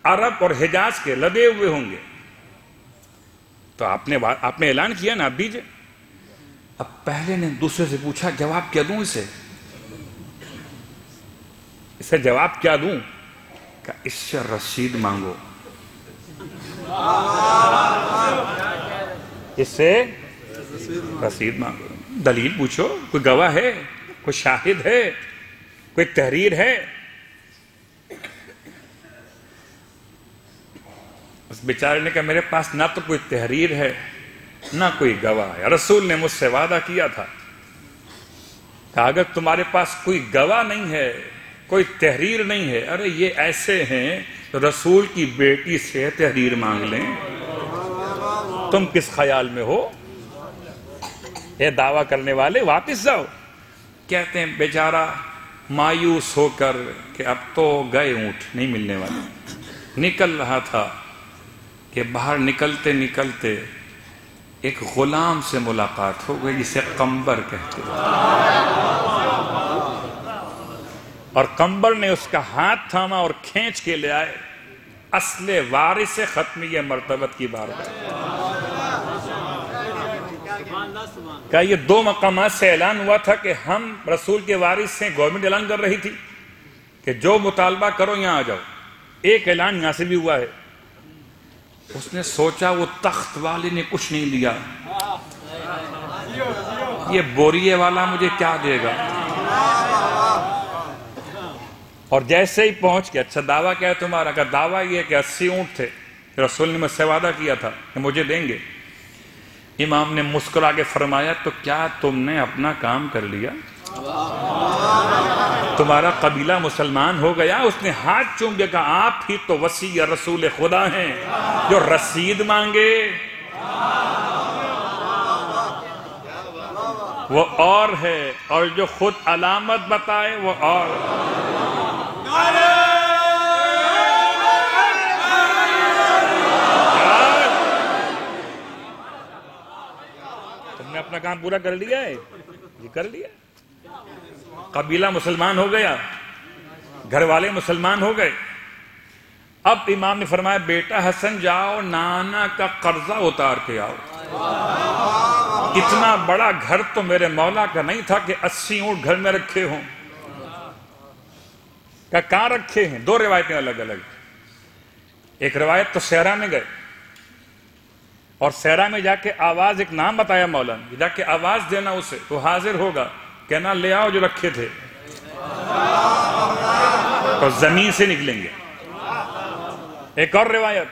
عرب اور حجاز کے لدے ہوئے ہوں گے. تو آپ نے اعلان کیا نا, آپ دیجئے. اب پہلے نے دوسرے سے پوچھا جواب کیا دوں اسے جواب کیا دوں؟ کہ اس سے رسید مانگو. اس سے رسید مانگو, دلیل پوچھو, کوئی گواہ ہے, کوئی شاہد ہے, کوئی تحریر ہے. اس بیچارے نے کہا میرے پاس نہ تو کوئی تحریر ہے نہ کوئی گواہ ہے. رسول نے مجھ سے وعدہ کیا تھا کہ اگر تمہارے پاس کوئی گواہ نہیں ہے, کوئی تحریر نہیں ہے, ارے یہ ایسے ہیں تو رسول کی بیٹی سے تحریر مانگ لیں. تم کس خیال میں ہو؟ یہ دعویٰ کرنے والے واپس جاؤ. کہتے ہیں بیچارہ مایوس ہو کر کہ اب تو گئے اونٹ, نہیں ملنے والے. نکل رہا تھا کہ باہر نکلتے نکلتے ایک غلام سے ملاقات ہو گئی جسے قمبر کہتے ہیں, اور قمبر نے اس کا ہاتھ تھاما اور کھینچ کے لے آئے اصل وارث ختمیہ مرتبت کی بارگاہ. کہ یہ 2 مقامات سے اعلان ہوا تھا کہ ہم رسول کے وارث ہیں. گورنمنٹ اعلان کر رہی تھی کہ جو مطالبہ کرو یہاں آ جاؤ. ایک اعلان یہاں سے بھی ہوا ہے. اس نے سوچا وہ تخت والے نے کچھ نہیں دیا, یہ بوریے والا مجھے کیا دے گا. اور جیسے ہی پہنچ کے اچھا دعویٰ کیا ہے تمہارا؟ کہ دعویٰ یہ کہ 80 اونٹ تھے, رسول نے مجھ سے وعدہ کیا تھا کہ مجھے دیں گے. امام نے مسکرا کے فرمایا تو کیا تم نے اپنا کام کر لیا؟ تمہارا قبیلہ مسلمان ہو گیا. اس نے ہاتھ چوم کے کہا آپ ہی تو وسیع رسول خدا ہیں جو رسید مانگے وہ اور ہے, اور جو خود علامت بتائے وہ اور. تم نے اپنا کام پورا کر لیا ہے, یہ کر لیا. قبیلہ مسلمان ہو گیا, گھر والے مسلمان ہو گئے. اب امام نے فرمایا بیٹا حسن جاؤ نانا کا قرضہ اتار کے آؤ. اتنا بڑا گھر تو میرے مولا کا نہیں تھا کہ 80 اونٹ گھر میں رکھے ہوں. کہاں رکھے ہیں؟ 2 روایتیں الگ الگ. ایک روایت تو صحرا میں گئے اور صحرا میں جا کے آواز, ایک نام بتایا مولا نے, جا کے آواز دینا اسے, وہ حاضر ہوگا. کہنا لے آؤ جو رکھے تھے, تو زمین سے نکلیں گے. ایک اور روایت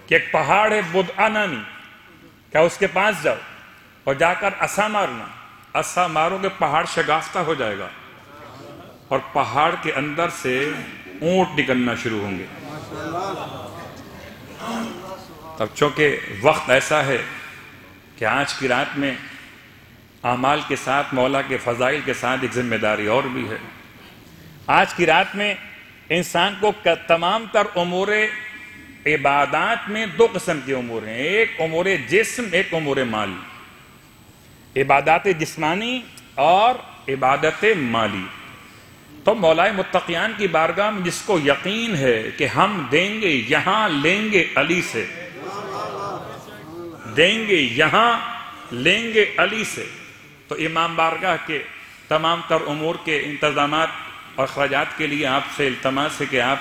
کہ ایک پہاڑ ہے بدعا نامی, کیا اس کے پاس جاؤ اور جا کر عصا مارنا. عصا مارو گے پہاڑ شگافتہ ہو جائے گا اور پہاڑ کے اندر سے اونٹ نکلنا شروع ہوں گے. اب چونکہ وقت ایسا ہے کہ آج کی رات میں اعمال کے ساتھ مولا کے فضائل کے ساتھ ایک ذمہ داری اور بھی ہے. آج کی رات میں انسان کو تمام تر امور عبادات میں 2 قسم کے امور ہیں, ایک امور جسم, ایک امور مالی. عبادات جسمانی اور عبادت مالی. تو مولا متقیان کی بارگاہ میں جس کو یقین ہے کہ ہم دیں گے یہاں لیں گے علی سے, دیں گے یہاں لیں گے علی سے, تو امام بارگاہ کے تمام تر امور کے انتظامات اور اخراجات کے لیے آپ سے التماس ہے کہ آپ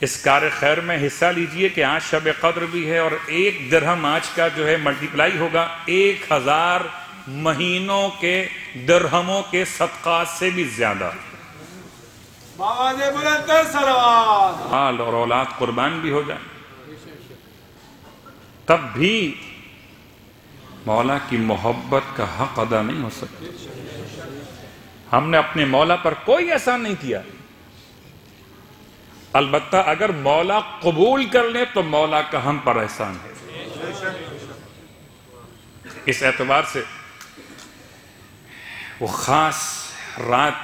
اس کار خیر میں حصہ لیجئے کہ آج شب قدر بھی ہے اور 1 درہم آج کا جو ہے ملٹیپلائی ہوگا 1000 مہینوں کے درہموں کے صدقات سے بھی زیادہ، بآواز بلند صلوات، مال اور اولاد قربان بھی ہو جائیں، تب بھی مولا کی محبت کا حق ادا نہیں ہو سکتا۔ ہم نے اپنے مولا پر کوئی احسان نہیں کیا، البتہ اگر مولا قبول کر لے تو مولا کا ہم پر احسان ہے۔ اس اعتبار سے وہ خاص رات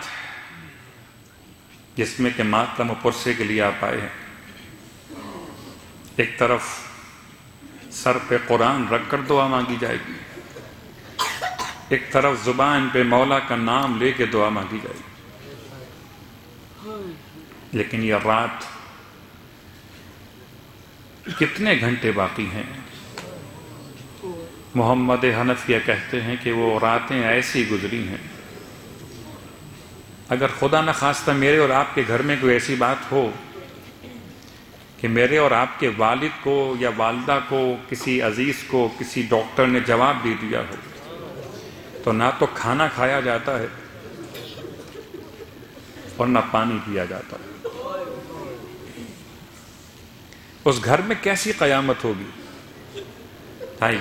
جس میں کہ ماتم و پرسے کے لیے آپ آئے ہیں، ایک طرف سر پہ قرآن رکھ کر دعا مانگی جائے گی، ایک طرف زبان پہ مولا کا نام لے کے دعا مانگی جائے گی، لیکن یہ رات کتنے گھنٹے باقی ہیں؟ محمد حنفیہ کہتے ہیں کہ وہ راتیں ایسی گزری ہیں، اگر خدا نخواستہ میرے اور آپ کے گھر میں کوئی ایسی بات ہو کہ میرے اور آپ کے والد کو یا والدہ کو، کسی عزیز کو کسی ڈاکٹر نے جواب دے دیا ہو، تو نہ تو کھانا کھایا جاتا ہے اور نہ پانی پیا جاتا ہے۔ اس گھر میں کیسی قیامت ہوگی؟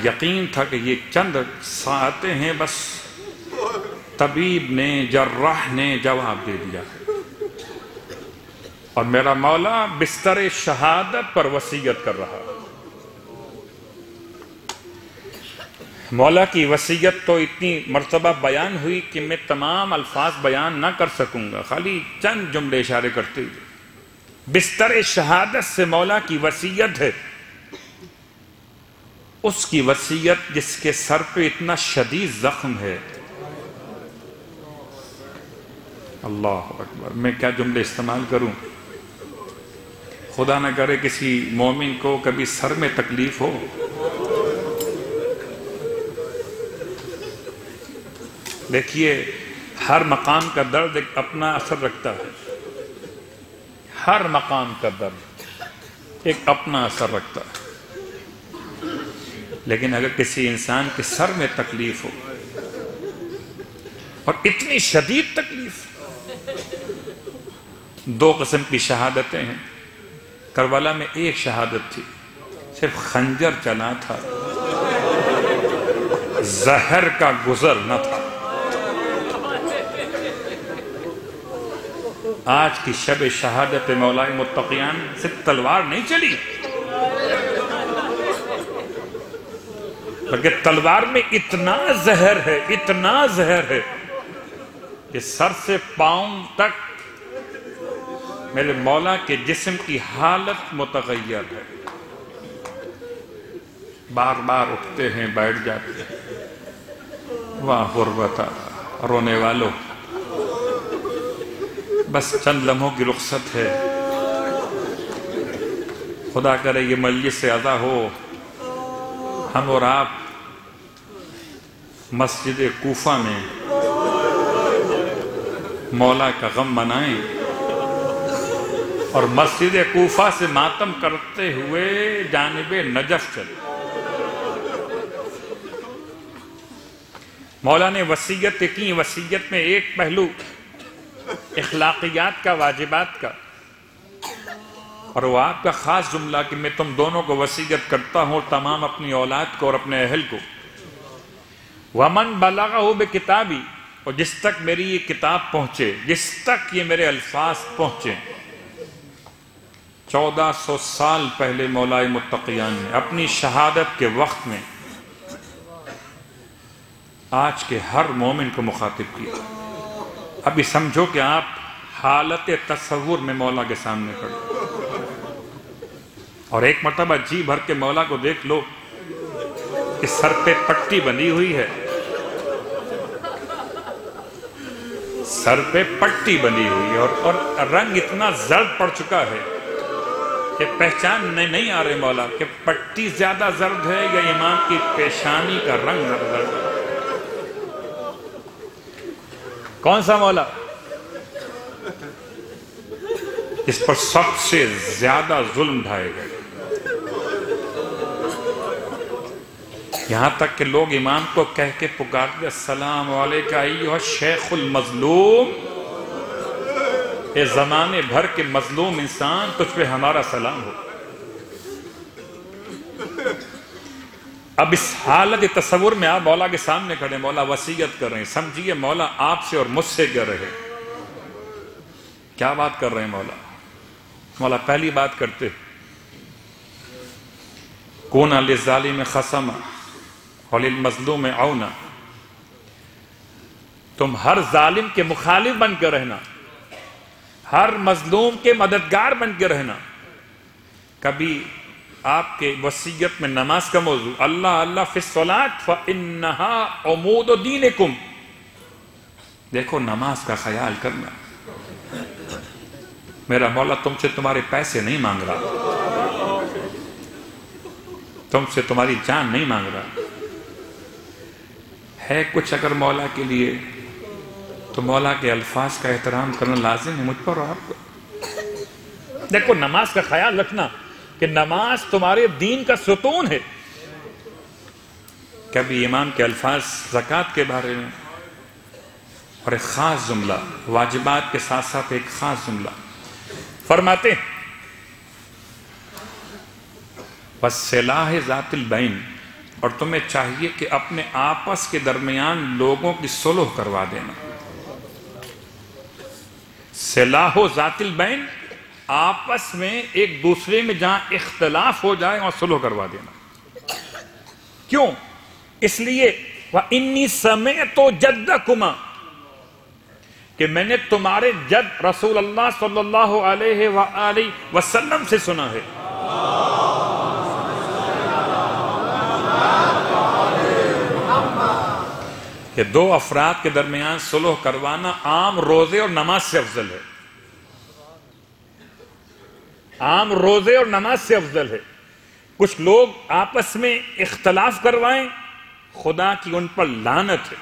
یقین تھا کہ یہ چند ساعتیں ہیں، بس طبیب نے، جراح نے جواب دے دیا اور میرا مولا بستر شہادت پر وصیت کر رہا۔ مولا کی وصیت تو اتنی مرتبہ بیان ہوئی کہ میں تمام الفاظ بیان نہ کر سکوں گا، خالی چند جملے اشارے کرتے ہوئے۔ بستر شہادت سے مولا کی وصیت ہے، اس کی وصیت جس کے سر پہ اتنا شدید زخم ہے۔ اللہ اکبر، میں کیا جملے استعمال کروں؟ خدا نہ کرے کسی مومن کو کبھی سر میں تکلیف ہو، دیکھیے ہر مقام کا درد ایک اپنا اثر رکھتا ہے، ہر مقام کا درد ایک اپنا اثر رکھتا ہے، لیکن اگر کسی انسان کے سر میں تکلیف ہو اور اتنی شدید تکلیف، دو قسم کی شہادتیں ہیں، کربلا میں ایک شہادت تھی، صرف خنجر چلا تھا، زہر کا گزر نہ تھا۔ آج کی شب شہادت مولائے متقیان صرف تلوار نہیں چلی، بلکہ تلوار میں اتنا زہر ہے، اتنا زہر ہے کہ سر سے پاؤں تک میرے مولا کے جسم کی حالت متغیر ہے، بار بار اٹھتے ہیں، بیٹھ جاتے ہیں۔ واہ غربتا، رونے والوں، بس چند لمحوں کی رخصت ہے، خدا کرے یہ مجلس سے ادا ہو، ہم اور آپ مسجد کوفہ میں مولا کا غم منائیں اور مسجد کوفہ سے ماتم کرتے ہوئے جانب نجف چلے۔ مولا نے وصیت کی، وصیت میں ایک پہلو اخلاقیات کا، واجبات کا، اور وہ آپ کا خاص جملہ کہ میں تم دونوں کو وصیت کرتا ہوں، تمام اپنی اولاد کو اور اپنے اہل کو، وَمَنْ بَلَغَهُ بِكِتَابِي، اور جس تک میری یہ کتاب پہنچے، جس تک یہ میرے الفاظ پہنچے۔ 1400 سال پہلے مولائے متقیان نے اپنی شہادت کے وقت میں آج کے ہر مومن کو مخاطب کیا۔ ابھی سمجھو کہ آپ حالت تصور میں مولا کے سامنے کھڑے، اور ایک مرتبہ جی بھر کے مولا کو دیکھ لو کہ سر پہ پٹی بندھی ہوئی ہے، سر پہ پٹی بندھی ہوئی ہے، اور رنگ اتنا زرد پڑ چکا ہے کہ پہچان نہیں آ رہے مولا کہ پٹی زیادہ زرد ہے یا امام کی پیشانی کا رنگ زرد ہے۔ کون سا مولا؟ اس پر سب سے زیادہ ظلم ڈھائے گئے، یہاں تک کہ لوگ امام کو کہہ کے پکارتے السلام علیکہ ایھا الشیخ المظلوم، اے زمانے بھر کے مظلوم انسان، تجھ پہ ہمارا سلام ہو۔ اب اس حالت تصور میں آپ مولا کے سامنے کھڑے، مولا وصیت کر رہے ہیں، سمجھیے مولا آپ سے اور مجھ سے کہہ رہے ہیں۔ کیا بات کر رہے ہیں مولا؟ مولا پہلی بات کرتے کون للظالم خصما وللمظلوم عونا، تم ہر ظالم کے مخالف بن کے رہنا، ہر مظلوم کے مددگار بن کے رہنا۔ کبھی آپ کے وصیت میں نماز کا موضوع اللہ اللہ فی الصلاۃ فإنہا عمود دینکم، دیکھو نماز کا خیال کرنا۔ میرا مولا تم سے تمہارے پیسے نہیں مانگ رہا، تم سے تمہاری جان نہیں مانگ رہا ہے کچھ اگر مولا کے لیے تو مولا کے الفاظ کا احترام کرنا لازم ہے مجھ پر اور آپ کو۔ دیکھو نماز کا خیال رکھنا کہ نماز تمہارے دین کا ستون ہے۔ کبھی امام کے الفاظ زکوٰۃ کے بارے میں اور ایک خاص جملہ، واجبات کے ساتھ ساتھ ایک خاص جملہ فرماتے ہیں وَالصِّلَاحِ ذَاتِ الْبَيْنِ، اور تمہیں چاہیے کہ اپنے آپس کے درمیان لوگوں کی صلح کروا دینا۔ صلاح ذات البین، آپس میں ایک دوسرے میں جہاں اختلاف ہو جائے وہاں صلح کروا دینا۔ کیوں؟ اس لیے وَإِنِّي سَمِعْتُ جَدَّكُمَا، کہ میں نے تمہارے جد رسول اللہ صلی اللہ علیہ وآلہ وسلم سے سنا ہے۔ کہ دو افراد کے درمیان صلح کروانا عام روزے اور نماز سے افضل ہے، عام روزے اور نماز سے افضل ہے۔ کچھ لوگ آپس میں اختلاف کروائیں، خدا کی ان پر لعنت ہے۔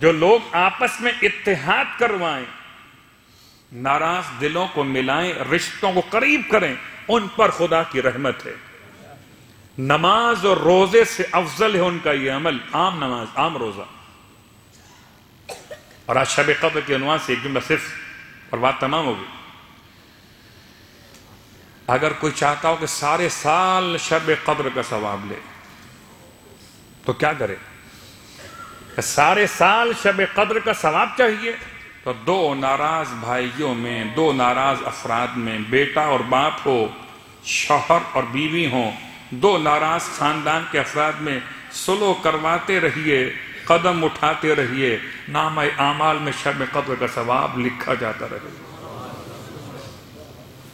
جو لوگ آپس میں اتحاد کروائیں، ناراض دلوں کو ملائیں، رشتوں کو قریب کریں، ان پر خدا کی رحمت ہے۔ نماز اور روزے سے افضل ہے ان کا یہ عمل، عام نماز، عام روزہ۔ اور آج شب قدر کے عنوان سے ایک جملہ صرف اور بات تمام ہوگی۔ اگر کوئی چاہتا ہو کہ سارے سال شب قدر کا ثواب لے تو کیا کرے؟ سارے سال شب قدر کا ثواب چاہیے تو دو ناراض بھائیوں میں، دو ناراض افراد میں، بیٹا اور باپ ہو، شوہر اور بیوی ہوں، دو ناراض خاندان کے افراد میں صلح کرواتے رہیے، قدم اٹھاتے رہیے، نامہ اعمال میں شب قدر کا ثواب لکھا جاتا رہے۔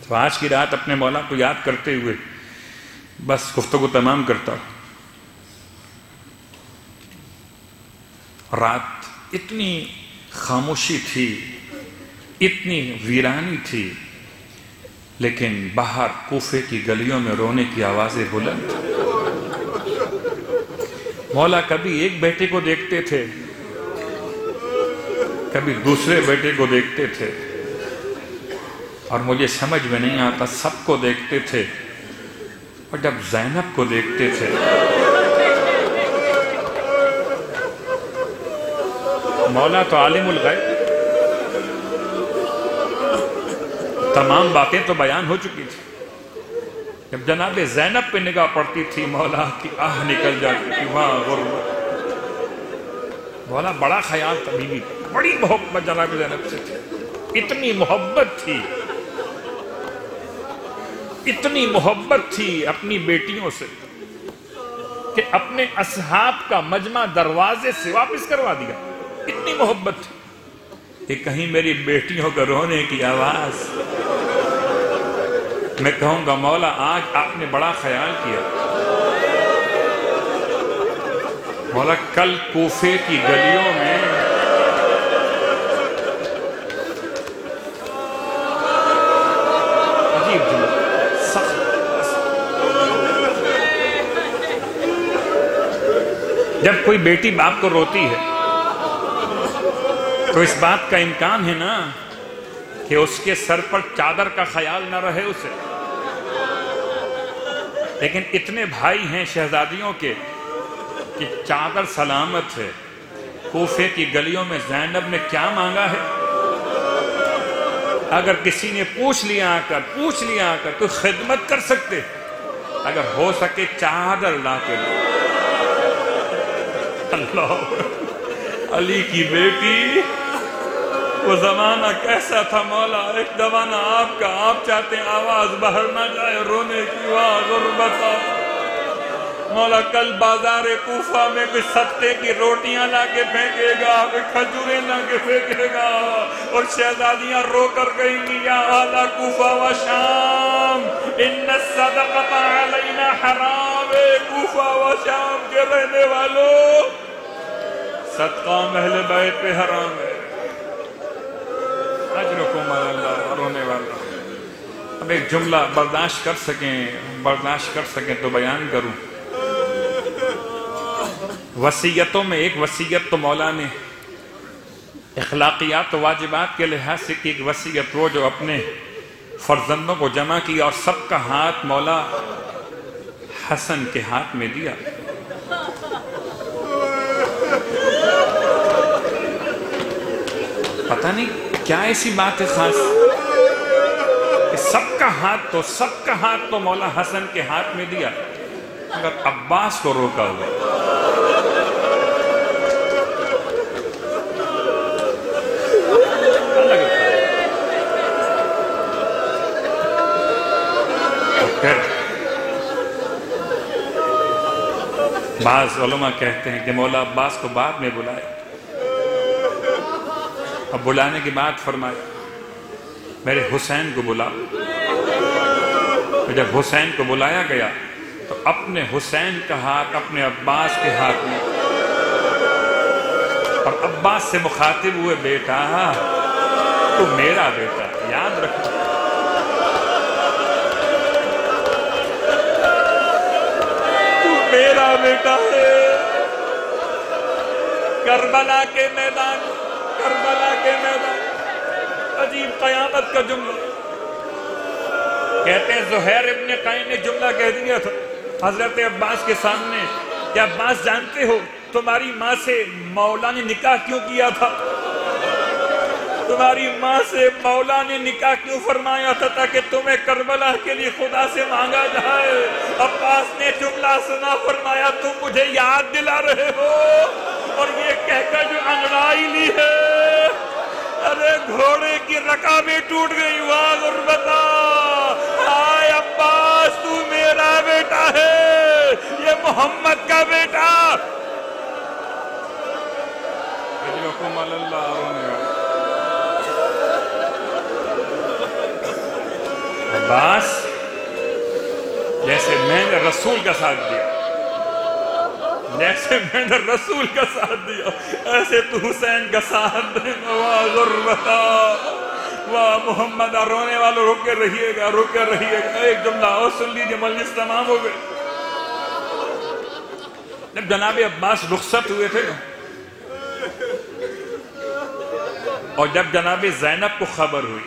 تو آج کی رات اپنے مولا کو یاد کرتے ہوئے بس گفتگو تمام کرتا ہوں۔ رات اتنی خاموشی تھی، اتنی ویرانی تھی، لیکن باہر کوفے کی گلیوں میں رونے کی آوازیں بلند تھیں۔ مولا کبھی ایک بیٹے کو دیکھتے تھے، کبھی دوسرے بیٹے کو دیکھتے تھے، اور مجھے سمجھ میں نہیں آتا سب کو دیکھتے تھے، اور جب زینب کو دیکھتے تھے مولا تو عالم الغیب، تمام باتیں تو بیان ہو چکی تھی۔ جب جناب زینب پہ نگاہ پڑتی تھی مولا کی آہ نکل جاتی تھی، وہاں غربت۔ مولا بڑا خیال تھا بیوی کا، بڑی محبت جناب زینب سے تھی، اتنی محبت تھی، اتنی محبت تھی اپنی بیٹیوں سے کہ اپنے اصحاب کا مجمع دروازے سے واپس کروا دیا، اتنی محبت تھی کہ کہیں میری بیٹیوں کا رونے کی آواز، میں کہوں گا مولا آج آپ نے بڑا خیال کیا۔ مولا کل کوفے کی گلیوں میں عجیب جملہ، سخت، جب کوئی بیٹی باپ کو روتی ہے تو اس بات کا امکان ہے نا کہ اس کے سر پر چادر کا خیال نہ رہے اسے، لیکن اتنے بھائی ہیں شہزادیوں کے کہ چادر سلامت ہے. کوفے کی گلیوں میں زینب نے کیا مانگا ہے؟ اگر کسی نے پوچھ لیا آ کر تو خدمت کر سکتے، اگر ہو سکے چادر لا کے دو. اللہ، علی کی بیٹی، وہ زمانہ کیسا تھا مولا. ایک زمانہ آپ کا، آپ چاہتے ہیں آواز باہر نہ جائے، رونے کی آواز. اور بتا مولا، کل بازار کوفہ میں کوئی صدقے کی روٹیاں لا کے پھینکے گا، کوئی کھجوریں لا کے پھینکے گا، اور شہزادیاں رو کر کہیں گی یا اہل کوفہ و شام ان الصدقۃ علینا حرام. کوفہ و شام کے رہنے والوں، صدقہ اہل بیت پہ حرام ہے. اجرکم علی اللہ. رونے والا. اب ایک جملہ برداشت کر سکیں تو بیان کروں. وصیتوں میں ایک وصیت تو مولا نے اخلاقیات و واجبات کے لحاظ سے کی. ایک وصیت وہ جو اپنے فرزندوں کو جمع کیا اور سب کا ہاتھ مولا حسن کے ہاتھ میں دیا. پتہ نہیں کیا ایسی بات ہے خاص کہ سب کا ہاتھ تو مولا حسن کے ہاتھ میں دیا، مگر عباس کو روکا ہوا. بعض علماء کہتے ہیں کہ مولا عباس کو بعد میں بلائے. اب بلانے کی بات فرمائے میرے حسین کو بلا. جب حسین کو بلایا گیا تو اپنے حسین کا ہاتھ اپنے عباس کے ہاتھ میں، اور عباس سے مخاطب ہوئے بیٹا تو میرا بیٹا، یاد رکھو. میرا بیٹا ہے. کربلا کے میدان، عجیب قیامت کا جملہ. کہتے ہیں زہیر ابن قین نے جملہ کہہ دیا تھا حضرت عباس کے سامنے کہ عباس جانتے ہو تمہاری ماں سے مولا نے نکاح کیوں کیا تھا؟ تمہاری ماں سے مولا نے نکاح کیوں فرمایا تھا؟ تاکہ تمہیں کربلا کے لیے خدا سے مانگا جائے. عباس نے جملہ سنا، فرمایا تم مجھے یاد دلا رہے ہو، اور یہ کہہ کر جو انگڑائی لی ہے، ارے گھوڑے کی رکابیں ٹوٹ گئی. واہ غربتا، آئے عباس تو میرا بیٹا ہے، یہ محمد کا بیٹا. اجرکم علی اللہ. عباس، جیسے میں نے رسول کا ساتھ دیا، ایسے تو حسین کا ساتھ دے. واہ غربتا، واہ محمد. رونے والوں رکے رہیے گا. ایک جملہ اور سن لیجیے، مجلس تمام ہو گئے. جب جناب عباس رخصت ہوئے تھے اور جب جناب زینب کو خبر ہوئی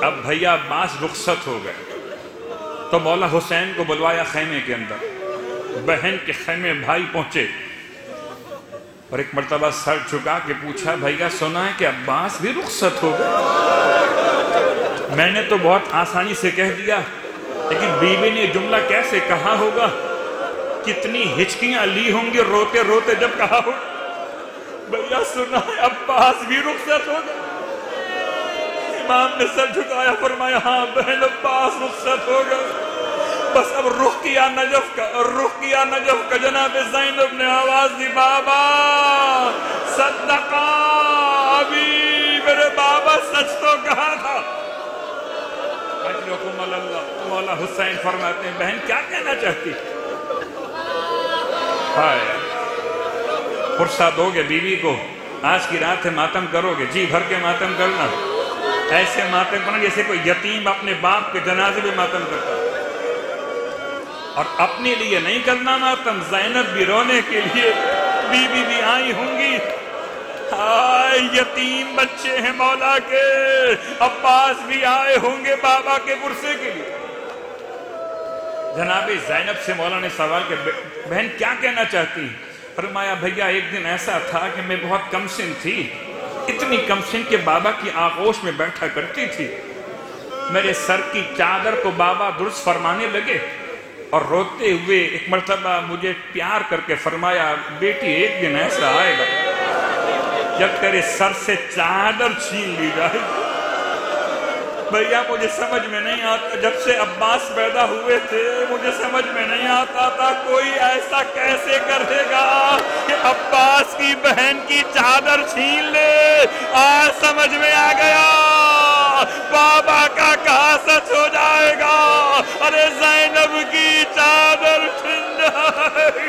اب بھیا عباس رخصت ہو گئے، تو مولا حسین کو بلوایا خیمے کے اندر. بہن کے خیمے بھائی پہنچے اور ایک مرتبہ سر جھکا کے پوچھا بھیا سنا ہے کہ عباس بھی رخصت ہو گئے؟ میں نے تو بہت آسانی سے کہہ دیا، لیکن بیوی نے جملہ کیسے کہا ہوگا، کتنی ہچکیاں لی ہوں گی روتے روتے جب کہا ہو بھیا سنا ہے عباس بھی رخصت ہو گئے. امام نے سر جھکایا، فرمایا ہاں بہن عباس رخصت ہو گئے. بس اب رخ کیا نجف کا جناب زینب نے آواز دی، بابا صدقہ، ابھی میرے بابا سچ تو کہا تھا. اجرکم علی اللہ. مولا حسین فرماتے ہیں بہن کیا کہنا چاہتی؟ ہائے، فرصت دو گے بیوی کو، آج کی رات ہے ماتم کرو گے، جی بھر کے ماتم کرنا. ایسے ماتم کرنا جیسے کوئی یتیم اپنے باپ کے جنازے میں ماتم کرتا، اور اپنے لیے نہیں کرنا ماتم. زینب بھی رونے کے لیے، بیوی بھی آئی ہوں گی. آئے یتیم بچے ہیں مولا کے، عباس بھی آئے ہوں گے بابا کے ورثے کے لیے. جناب زینب سے مولا نے سوال کہ بہن کیا کہنا چاہتی؟ فرمایا بھیا ایک دن ایسا تھا کہ میں بہت کم سن تھی، اتنی کم سن کہ بابا کی آغوش میں بیٹھا کرتی تھی، میرے سر کی چادر کو بابا درست فرمانے لگے اور روتے ہوئے ایک مرتبہ مجھے پیار کر کے فرمایا بیٹی ایک دن ایسا آئے گا جب تیرے سر سے چادر چھین لی جائے گی۔ بھیا مجھے سمجھ میں نہیں آتا، جب سے عباس پیدا ہوئے تھے مجھے سمجھ میں نہیں آتا تھا کوئی ایسا کیسے کرے گا کہ عباس کی بہن کی چادر چھین لے۔ آج سمجھ میں آ گیا بابا کا کہا سچ ہو جائے گا، ارے زینب کی چادر چھن جائے گی۔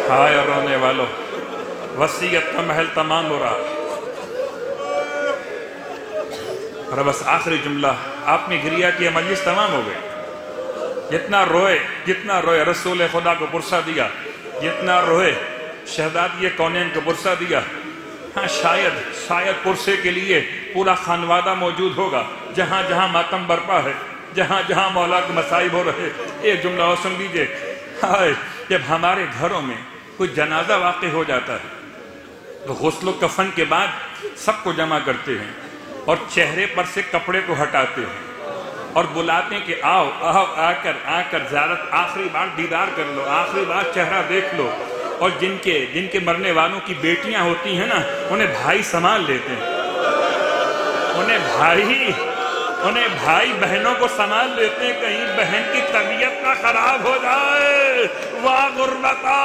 ہائے رونے والوں، وصیت کا محل تمام ہو رہا۔ اور بس آخری جملہ، آپ نے گریہ کیا مجلس تمام ہو گئے۔ جتنا روئے رسول خدا کو پرسہ دیا، جتنا روئے شہزادی کونین کو پرسہ دیا۔ ہاں شاید پرسے کے لیے پورا خانوادہ موجود ہوگا، جہاں جہاں ماتم برپا ہے، جہاں جہاں مولا کے مصائب ہو رہے۔ ایک جملہ اور سن لیجئے، ہائے جب ہمارے گھروں میں کوئی جنازہ واقع ہو جاتا ہے تو غسل و کفن کے بعد سب کو جمع کرتے ہیں اور چہرے پر سے کپڑے کو ہٹاتے ہیں اور بلاتے ہیں کہ آؤ آ کر زیارت، آخری بار دیدار کر لو، آخری بار چہرہ دیکھ لو۔ اور جن کے مرنے والوں کی بیٹیاں ہوتی ہیں نا، انہیں بھائی سنبھال لیتے ہیں، انہیں بھائی بہنوں کو سنبھال لیتے ہیں، کہیں بہن کی طبیعت نہ خراب ہو جائے۔ واہ غربتا،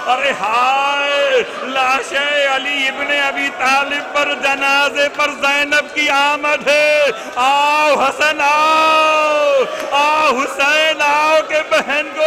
ارے ہائے لاش علی ابن ابی طالب پر، جنازے پر زینب کی آمد ہے۔ آؤ حسن آؤ، آؤ حسین آؤ کہ بہن کو